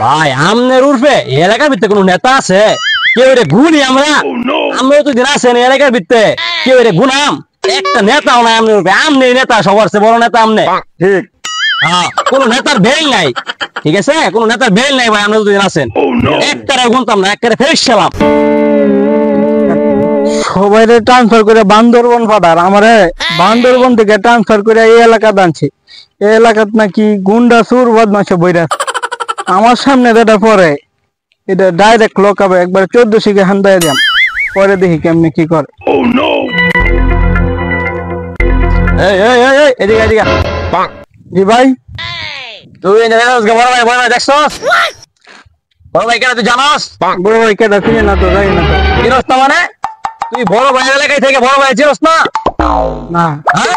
ভাই আমনের উর্ফে এই এলাকার ভিতরে কোনো নেতা আছে? কেউ রে গুনি আমরা আমরা তো দিন আছেন এই এলাকার ভিতরে, কেউ রে গুনাম? একটা নেতাও নাই আমনের উর্ফে। আমনে নেতা, সবার চেয়ে বড় নেতা আমনে। ঠিক। হ্যাঁ, কোন নেতার বেল নাই, ঠিক আছে? কোন নেতার বেল নাই ভাই, আমরা দুদিন আছেন। একটারে গুনতাম না, একটারে ফেস ছিলাম। সবাই ট্রান্সফার করে বান্দরবন পাঠার, আমারে বান্দরবন থেকে ট্রান্সফার করে এই এলাকা আনছে। এই এলাকাত নাকি গুন্ডা সুর বদমাশে বইরা, আমার সামনে যেটা পরে এটা ডাইরেক্ট লোক হবে, একবার 14 শিখে হান্দায় দিলাম, পরে দেখি কেমনে কি করে। এই এই এই এই, এদিকে এদিকে। জি ভাই। তুই বড় ভাই দেখছস? বড় ভাই কেন তুই জানাস? বড় ভাই কেটা চিনে না তো, জানি না তো। চিনস না মানে? তুই বড় ভাই এলাকায় থেকে বড় ভাই চিনস না? না। হ্যাঁ,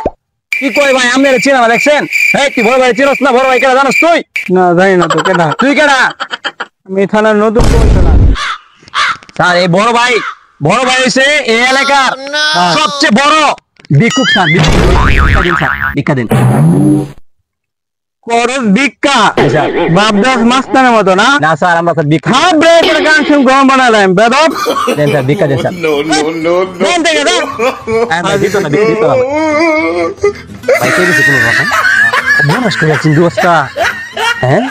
কি কই ভাই আমনের চিনা না, দেখছেন? এই তুই বড় ভাই চিনস না? বড় ভাই কেটা জানাস তুই? না জানি না তো কেটা। তুই কেটা? আমি থানার নতুন কমিশনার। স্যার এই বড় ভাই হইছে এই এলাকার সবচেয়ে বড় ভিক্ষুক স্যার। ভিক্ষা দিন স্যার, ভিক্ষা দিন। করস ভিক্ষা? স্যার বাপদাস মাস্তানের মতো না? না স্যার, আমরা স্যার ভিক্ষা হ্যাঁ ব্রেকের গান শুন গরম বানালাম বেদব। দেন স্যার, ভিক্ষা দেন স্যার। দেন থেকে দেন। ভাই দিত না, ভিক্ষা দিত না ভাই। কে দিছে কোনো কথা? মানুষ করে চিন্তা, হ্যাঁ